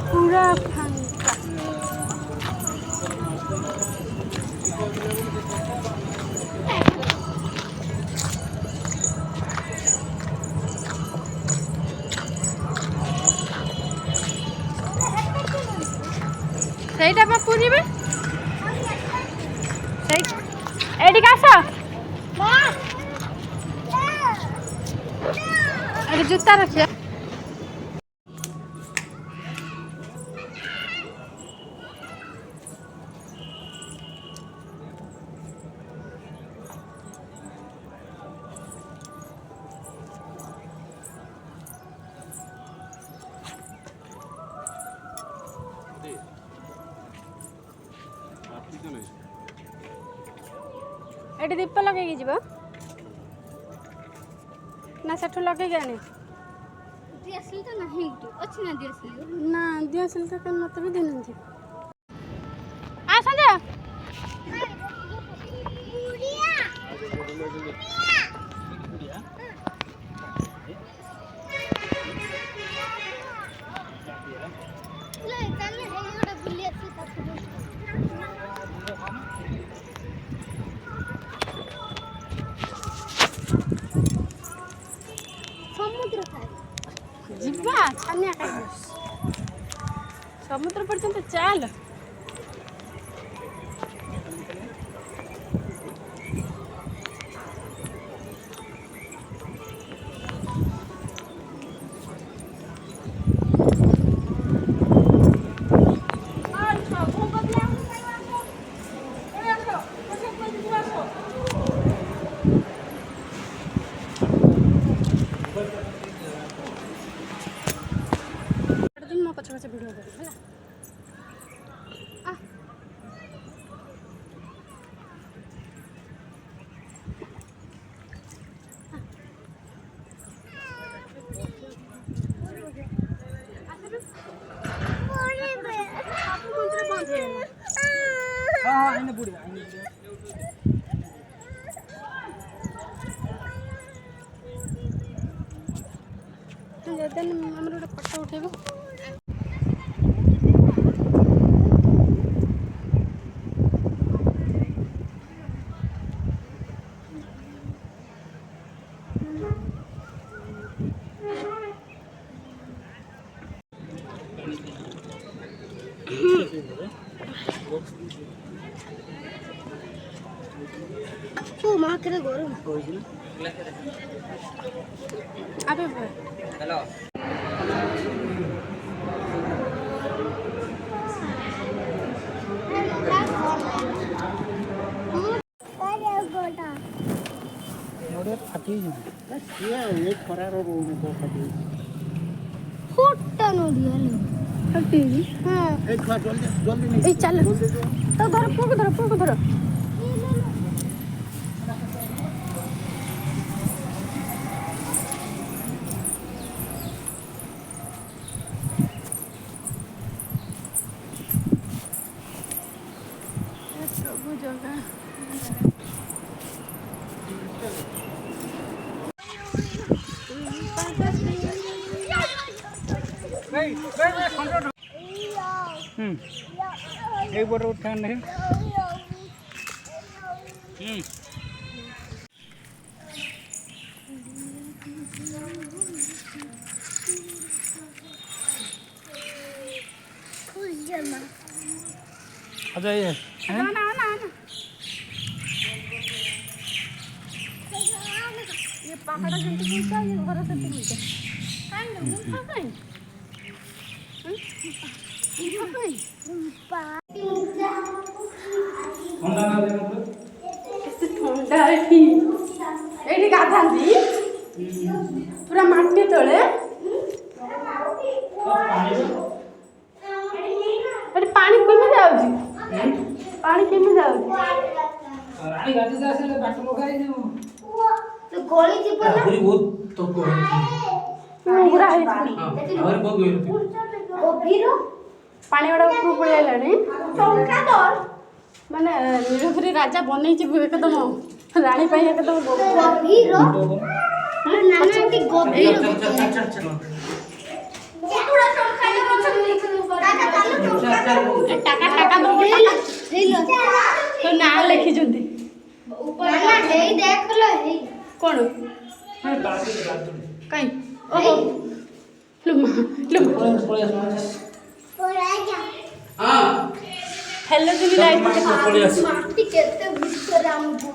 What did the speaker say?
पूरा फांका ସେଇଟା ପା ପୁରିବେ ସେଇ ଏଇଠିକି ଆସ ଏଠି ଜୁତା ରଖିବା एटी दीप लगे जीव ना सेठू लगे आने दियासिल तो नहीं अच्छी ना दियासिल ना दियासिल तो कन मत भी देन आ संजय जीवा छानिया खाई समुद्र पर्यंत चल पछे पछे वीडियो कर है हां इने बुढ़ी देन हमर गोटे फोटो उठेबो माँ करे गरम अबे हेलो मोरे फाटी ये एक फरार और वो को फाटी फुट्टा नो दिया ले फाटी हां एक बार जल्दी जल्दी नहीं ए चल तो धर सब जगह एक बार उठा नहीं आ जाइए ना ना ना ये पहाड़ जंतु मिलता है ये घर से मिलता है काई मुंह काई ठंडा ये गाधांती पूरा माटी तले अरे पानी कमी जाउची पानी कमी जाउची रानी गाडी जासे बाट लोगाई जो तो गोली जीव ना पूरी बहुत तो को पूरा है और बहुत गयो गभीर पानी वाला ऊपर पड़ आइलानी टंका दर माने नीलगिरी राजा बनै छी एकदम रानी पाई एकदम गभीर नाना आंटी गभीर चल चल चल चल थोड़ा टंका ले টাকা টাকা দব টাকা তো না লিখিଛନ୍ତି কোন কাই ওহো हेलो जुली लाइट माटी केते भीतर हमको